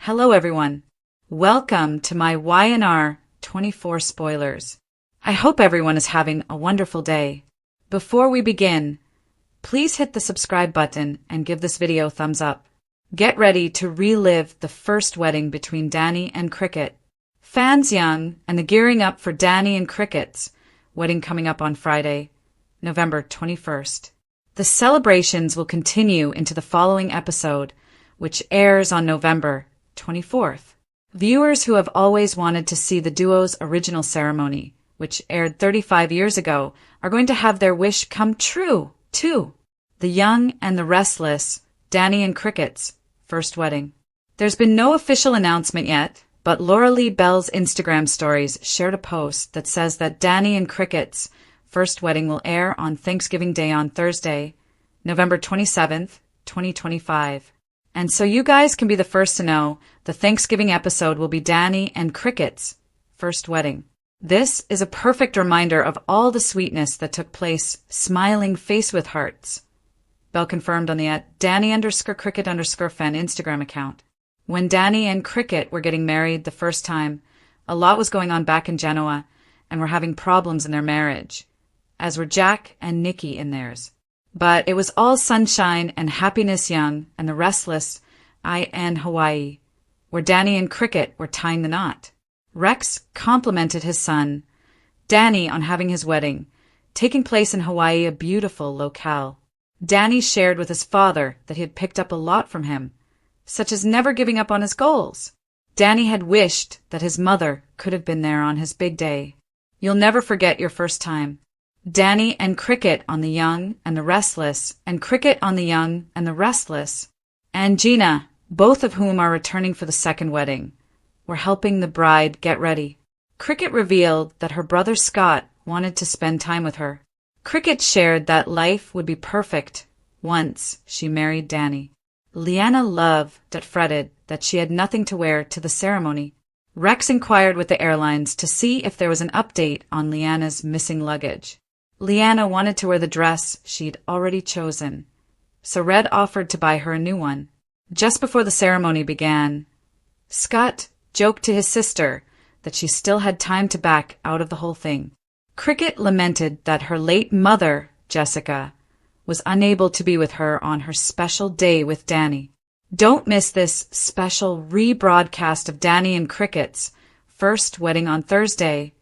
Hello everyone. Welcome to my YNR 24 spoilers. I hope everyone is having a wonderful day. Before we begin, please hit the subscribe button and give this video a thumbs up. Get ready to relive the first wedding between Danny and Cricket. Fans young and the gearing up for Danny and Cricket's wedding coming up on Friday, November 21st. The celebrations will continue into the following episode, which airs on November 24th. Viewers who have always wanted to see the duo's original ceremony, which aired 35 years ago, are going to have their wish come true, too. The Young and the Restless, Danny and Cricket's first wedding. There's been no official announcement yet, but Laura Lee Bell's Instagram stories shared a post that says that Danny and Cricket's first wedding will air on Thanksgiving Day on Thursday, November 27th, 2025. And so you guys can be the first to know the Thanksgiving episode will be Danny and Cricket's first wedding. This is a perfect reminder of all the sweetness that took place, smiling face with hearts. Bell confirmed on the @Danny_Cricket_fan Instagram account. When Danny and Cricket were getting married the first time, a lot was going on back in Genoa and were having problems in their marriage, as were Jack and Nikki in theirs. But it was all sunshine and happiness young and the restless in Hawaii, where Danny and Cricket were tying the knot. Rex complimented his son, Danny, on having his wedding, taking place in Hawaii, a beautiful locale. Danny shared with his father that he had picked up a lot from him, such as never giving up on his goals. Danny had wished that his mother could have been there on his big day. You'll never forget your first time. Danny and Cricket on The Young and the Restless, and Cricket on The Young and the Restless, and Gina, both of whom are returning for the second wedding, were helping the bride get ready. Cricket revealed that her brother Scott wanted to spend time with her. Cricket shared that life would be perfect once she married Danny. Leanna fretted that she had nothing to wear to the ceremony. Rex inquired with the airlines to see if there was an update on Leanna's missing luggage. Leanna wanted to wear the dress she'd already chosen, so Red offered to buy her a new one. Just before the ceremony began, Scott joked to his sister that she still had time to back out of the whole thing. Cricket lamented that her late mother, Jessica, was unable to be with her on her special day with Danny. Don't miss this special rebroadcast of Danny and Cricket's first wedding on Thursday,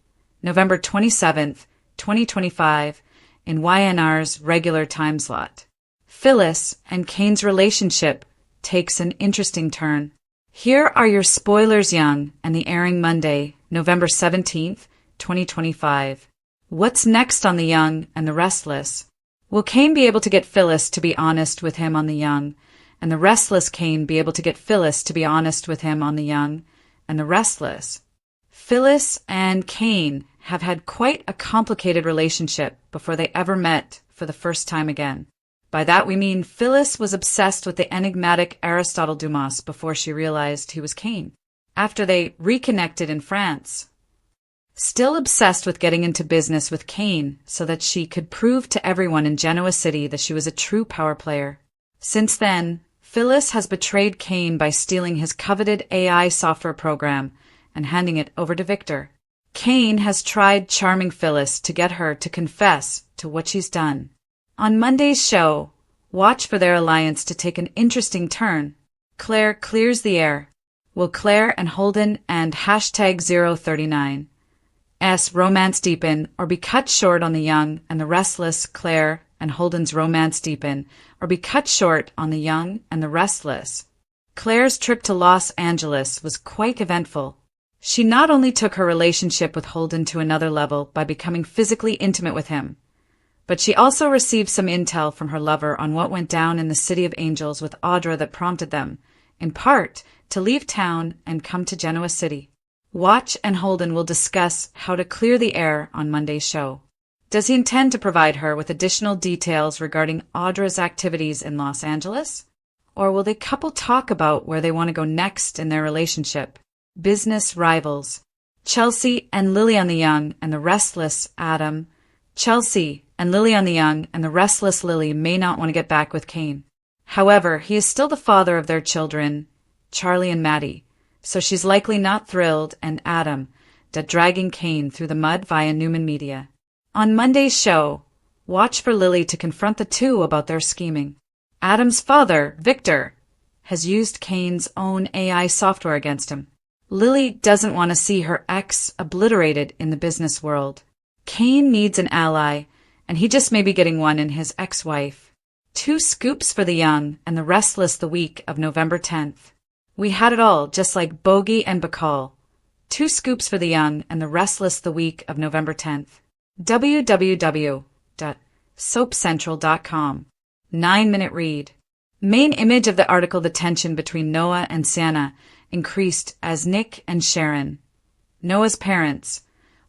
November 27th, 2025, in YNR's regular time slot. Phyllis and Kane's relationship takes an interesting turn. Here are your spoilers, young, and the airing Monday, November 17th, 2025. What's next on The Young and the Restless? Will Kane be able to get Phyllis to be honest with him on The Young, and the restless Kane be able to get Phyllis to be honest with him on The Young and the Restless? Phyllis and Kane have had quite a complicated relationship before they ever met for the first time again. By that we mean Phyllis was obsessed with the enigmatic Aristotle Dumas before she realized he was Kane. After they reconnected in France, still obsessed with getting into business with Kane so that she could prove to everyone in Genoa City that she was a true power player. Since then, Phyllis has betrayed Kane by stealing his coveted AI software program and handing it over to Victor. Kane has tried charming Phyllis to get her to confess to what she's done. On Monday's show, watch for their alliance to take an interesting turn. Claire clears the air. Will Claire and Holden and #039 romance deepen or be cut short on The Young and the Restless? Claire and Holden's romance deepen or be cut short on The Young and the Restless? Claire's trip to Los Angeles was quite eventful. She not only took her relationship with Holden to another level by becoming physically intimate with him, but she also received some intel from her lover on what went down in the City of Angels with Audra that prompted them, in part, to leave town and come to Genoa City. Watch and Holden will discuss how to clear the air on Monday's show. Does he intend to provide her with additional details regarding Audra's activities in Los Angeles? Or will the couple talk about where they want to go next in their relationship? Business rivals. Chelsea and Lily on The Young and the Restless Adam. Chelsea and Lily on The Young and the restless Lily may not want to get back with Kane. However, he is still the father of their children, Charlie and Maddie, so she's likely not thrilled, and Adam, dragging Cain through the mud via Newman Media. On Monday's show, watch for Lily to confront the two about their scheming. Adam's father, Victor, has used Cain's own AI software against him. Lily doesn't want to see her ex obliterated in the business world. Cain needs an ally, and he just may be getting one in his ex-wife. 2 scoops for the young and the restless the week of November 10th. We had it all, just like Bogey and Bacall. 2 scoops for the young and the restless the week of November 10th. www.soapcentral.com. 9-minute read. Main image of the article: the tension between Noah and Sienna increased as Nick and Sharon, Noah's parents,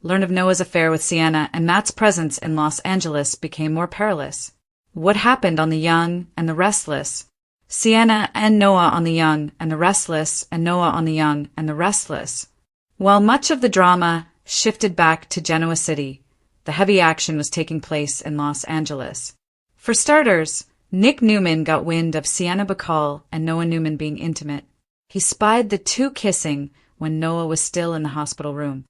learned of Noah's affair with Sienna, and Matt's presence in Los Angeles became more perilous. What happened on The Young and the Restless? Sienna and Noah on The Young and the Restless, and Noah on The Young and the Restless. While much of the drama shifted back to Genoa City, the heavy action was taking place in Los Angeles. For starters, Nick Newman got wind of Sienna Bacall and Noah Newman being intimate. He spied the two kissing when Noah was still in the hospital room.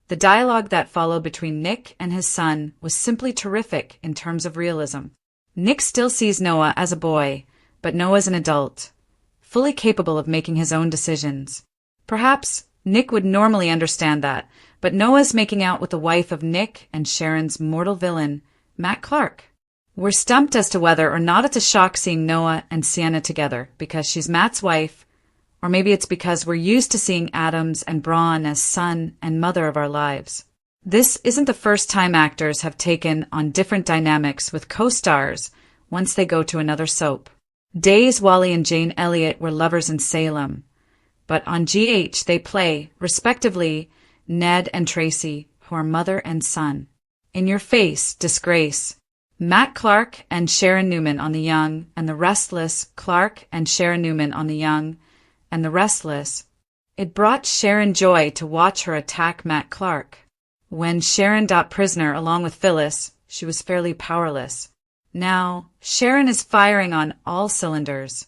The dialogue that followed between Nick and his son was simply terrific in terms of realism. Nick still sees Noah as a boy, but Noah's an adult, fully capable of making his own decisions. Perhaps Nick would normally understand that, but Noah's making out with the wife of Nick and Sharon's mortal villain, Matt Clark. We're stumped as to whether or not it's a shock seeing Noah and Sienna together because she's Matt's wife, or maybe it's because we're used to seeing Adams and Braun as son and mother of our lives. This isn't the first time actors have taken on different dynamics with co-stars once they go to another soap. Days Wally and Jane Elliott were lovers in Salem, but on GH they play, respectively, Ned and Tracy, who are mother and son. In Your Face, Disgrace. Matt Clark and Sharon Newman on The Young and the Restless, Clark and Sharon Newman on The Young and the Restless. It brought Sharon joy to watch her attack Matt Clark. When Sharon got prisoner along with Phyllis, she was fairly powerless. Now, Sharon is firing on all cylinders,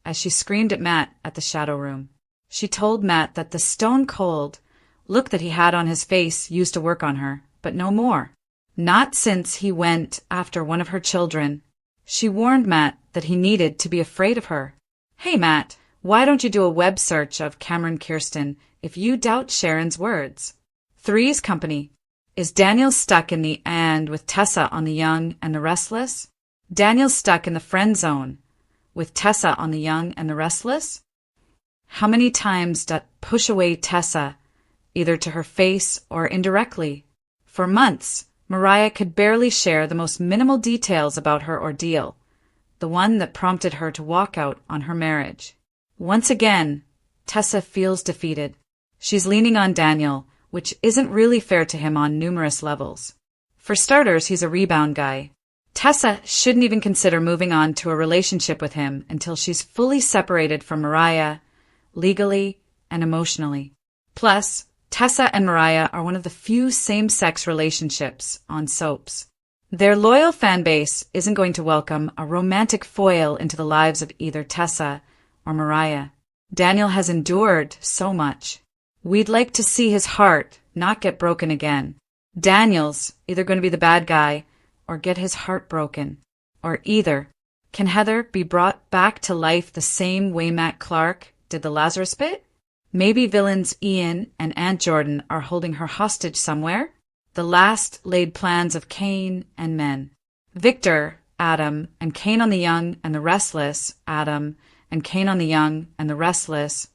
as she screamed at Matt at the Shadow Room. She told Matt that the stone-cold look that he had on his face used to work on her, but no more. Not since he went after one of her children. She warned Matt that he needed to be afraid of her. Hey, Matt, why don't you do a web search of Cameron Kirsten if you doubt Sharon's words? Three's Company. Is Daniel stuck in the and with Tessa on The Young and the Restless? Daniel's stuck in the friend zone with Tessa on The Young and the Restless? How many times did push away Tessa, either to her face or indirectly? For months, Mariah could barely share the most minimal details about her ordeal, the one that prompted her to walk out on her marriage. Once again, Tessa feels defeated. She's leaning on Daniel, which isn't really fair to him on numerous levels. For starters, he's a rebound guy. Tessa shouldn't even consider moving on to a relationship with him until she's fully separated from Mariah, legally and emotionally. Plus, Tessa and Mariah are one of the few same-sex relationships on soaps. Their loyal fan base isn't going to welcome a romantic foil into the lives of either Tessa or Mariah. Daniel has endured so much. We'd like to see his heart not get broken again. Daniel's either going to be the bad guy or get his heart broken. Or either. Can Heather be brought back to life the same way Matt Clark did the Lazarus Pit? Maybe villains Ian and Aunt Jordan are holding her hostage somewhere? The last laid plans of Cain and men. Victor, Adam, and Cain on the Young and the Restless, Adam, and Cain on the Young and the Restless.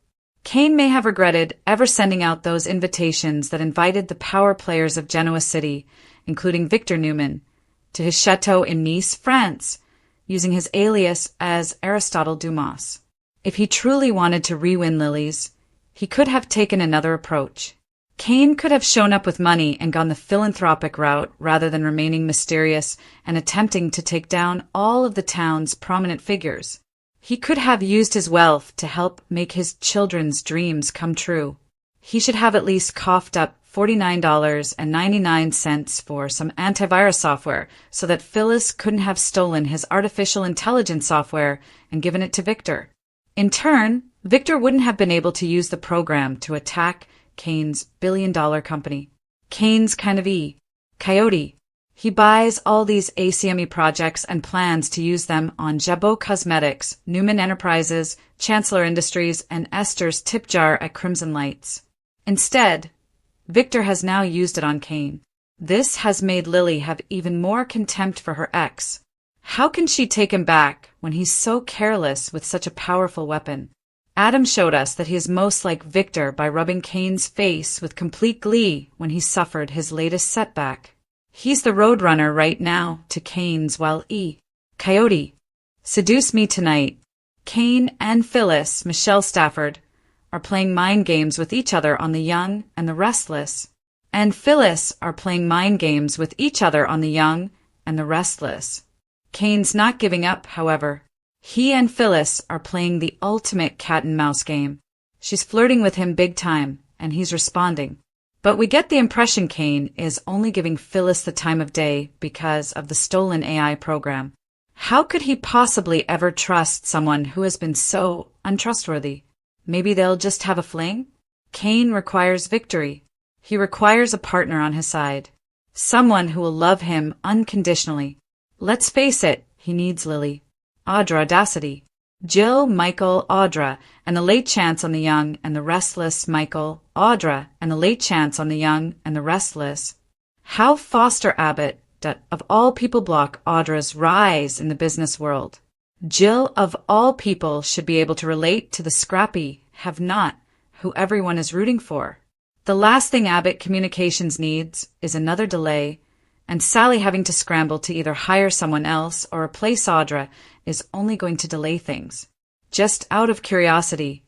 Cain may have regretted ever sending out those invitations that invited the power players of Genoa City, including Victor Newman, to his chateau in Nice, France, using his alias as Aristotle Dumas. If he truly wanted to re-win Lily's, he could have taken another approach. Cain could have shown up with money and gone the philanthropic route rather than remaining mysterious and attempting to take down all of the town's prominent figures. He could have used his wealth to help make his children's dreams come true. He should have at least coughed up $49.99 for some antivirus software so that Phyllis couldn't have stolen his artificial intelligence software and given it to Victor. In turn, Victor wouldn't have been able to use the program to attack Kane's billion-dollar company. Kane's kind of coyote. He buys all these ACME projects and plans to use them on Jabot Cosmetics, Newman Enterprises, Chancellor Industries, and Esther's tip jar at Crimson Lights. Instead, Victor has now used it on Kane. This has made Lily have even more contempt for her ex. How can she take him back when he's so careless with such a powerful weapon? Adam showed us that he is most like Victor by rubbing Kane's face with complete glee when he suffered his latest setback. He's the roadrunner right now to Kane's while Coyote. Seduce me tonight. Kane and Phyllis, Michelle Stafford, are playing mind games with each other on The Young and the Restless. And Phyllis are playing mind games with each other on The Young and the Restless. Kane's not giving up, however. He and Phyllis are playing the ultimate cat-and-mouse game. She's flirting with him big time, and he's responding. But we get the impression Kane is only giving Phyllis the time of day because of the stolen AI program. How could he possibly ever trust someone who has been so untrustworthy? Maybe they'll just have a fling? Kane requires victory. He requires a partner on his side. Someone who will love him unconditionally. Let's face it, he needs Lily. Audra Audacity. Jill, Michael, Audra, and the Late Chance on The Young and the Restless. Michael, Audra, and the Late Chance on The Young and the Restless. How Foster Abbott, of all people, block Audra's rise in the business world. Jill, of all people, should be able to relate to the scrappy have-not who everyone is rooting for. The last thing Abbott Communications needs is another delay, and Sally having to scramble to either hire someone else or replace Audra is only going to delay things. Just out of curiosity,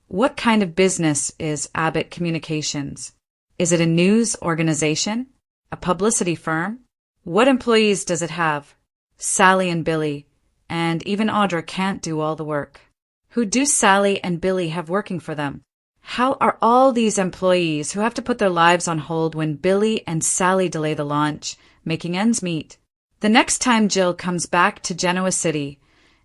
what kind of business is Abbott Communications? Is it a news organization? A publicity firm? What employees does it have? Sally and Billy, and even Audra can't do all the work. Who do Sally and Billy have working for them? How are all these employees who have to put their lives on hold when Billy and Sally delay the launch, making ends meet? The next time Jill comes back to Genoa City,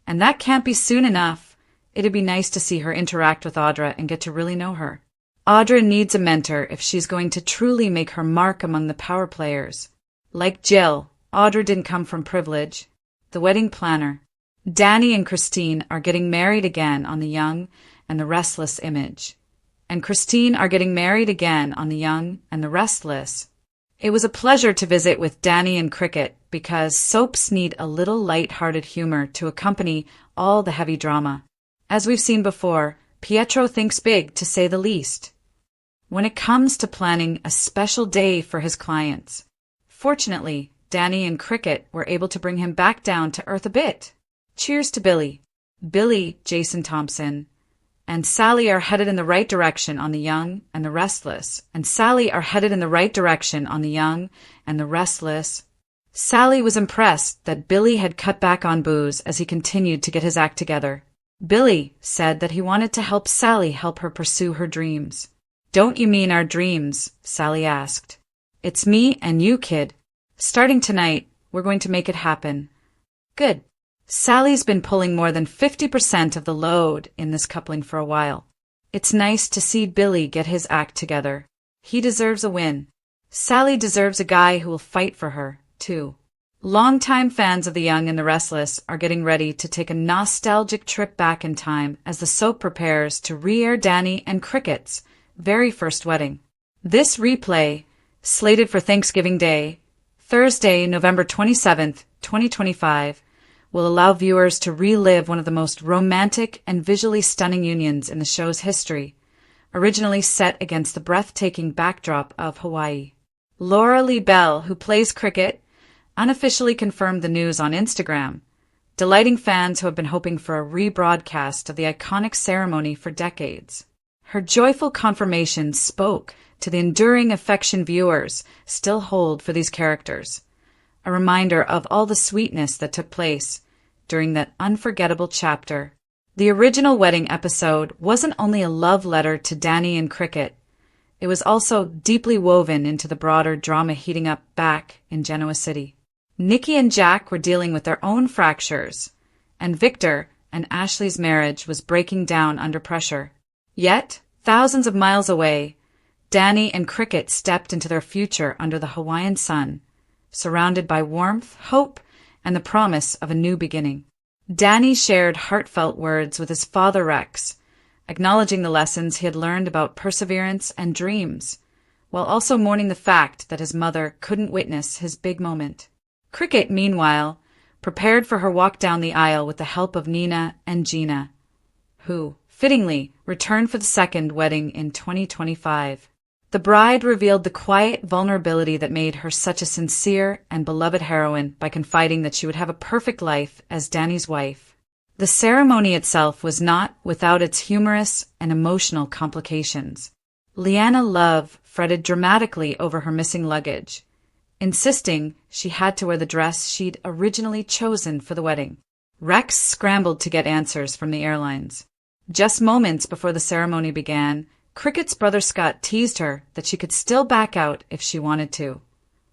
and that can't be soon enough, it'd be nice to see her interact with Audra and get to really know her. Audra needs a mentor if she's going to truly make her mark among the power players. Like Jill, Audra didn't come from privilege. The wedding planner. Danny and Christine are getting married again on The Young and the Restless image. And Christine are getting married again on The Young and the Restless. It was a pleasure to visit with Danny and Cricket because soaps need a little light-hearted humor to accompany all the heavy drama. As we've seen before, Pietro thinks big, to say the least, when it comes to planning a special day for his clients. Fortunately, Danny and Cricket were able to bring him back down to earth a bit. Cheers to Billy. Billy, Jason Thompson, and Sally are headed in the right direction on The Young and the Restless. Sally was impressed that Billy had cut back on booze as he continued to get his act together. Billy said that he wanted to help Sally help her pursue her dreams. Don't you mean our dreams? Sally asked. It's me and you, kid. Starting tonight, we're going to make it happen. Good. Sally's been pulling more than 50% of the load in this coupling for a while. It's nice to see Billy get his act together. He deserves a win. Sally deserves a guy who will fight for her, too. Longtime fans of The Young and the Restless are getting ready to take a nostalgic trip back in time as the soap prepares to re-air Danny and Cricket's very first wedding. This replay, slated for Thanksgiving Day, Thursday, November 27th, 2025, will allow viewers to relive one of the most romantic and visually stunning unions in the show's history, originally set against the breathtaking backdrop of Hawaii. Laura Lee Bell, who plays Cricket, unofficially confirmed the news on Instagram, delighting fans who have been hoping for a rebroadcast of the iconic ceremony for decades. Her joyful confirmation spoke to the enduring affection viewers still hold for these characters, a reminder of all the sweetness that took place during that unforgettable chapter. The original wedding episode wasn't only a love letter to Danny and Cricket, it was also deeply woven into the broader drama heating up back in Genoa City. Nikki and Jack were dealing with their own fractures, and Victor, and Ashley's marriage was breaking down under pressure. Yet, thousands of miles away, Danny and Cricket stepped into their future under the Hawaiian sun, surrounded by warmth, hope, and the promise of a new beginning. Danny shared heartfelt words with his father Rex, acknowledging the lessons he had learned about perseverance and dreams, while also mourning the fact that his mother couldn't witness his big moment. Cricket, meanwhile, prepared for her walk down the aisle with the help of Nina and Gina, who, fittingly, returned for the second wedding in 2025. The bride revealed the quiet vulnerability that made her such a sincere and beloved heroine by confiding that she would have a perfect life as Danny's wife. The ceremony itself was not without its humorous and emotional complications. Leanna Love fretted dramatically over her missing luggage, insisting she had to wear the dress she'd originally chosen for the wedding. Rex scrambled to get answers from the airlines. Just moments before the ceremony began, Cricket's brother Scott teased her that she could still back out if she wanted to,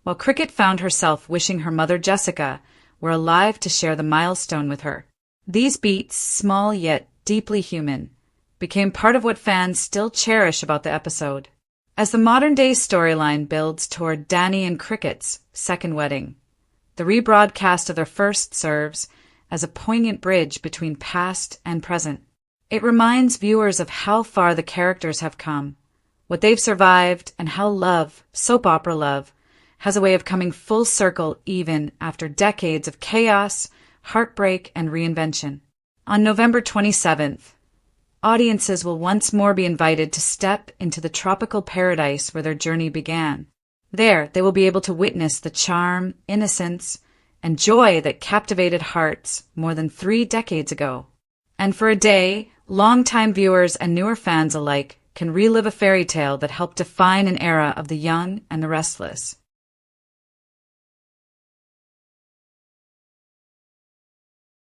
while Cricket found herself wishing her mother Jessica were alive to share the milestone with her. These beats, small yet deeply human, became part of what fans still cherish about the episode. As the modern-day storyline builds toward Danny and Cricket's second wedding, the rebroadcast of their first serves as a poignant bridge between past and present. It reminds viewers of how far the characters have come, what they've survived, and how love, soap opera love, has a way of coming full circle even after decades of chaos, heartbreak, and reinvention. On November 27th, audiences will once more be invited to step into the tropical paradise where their journey began. There, they will be able to witness the charm, innocence, and joy that captivated hearts more than 3 decades ago. And for a day, longtime viewers and newer fans alike can relive a fairy tale that helped define an era of the young and the restless.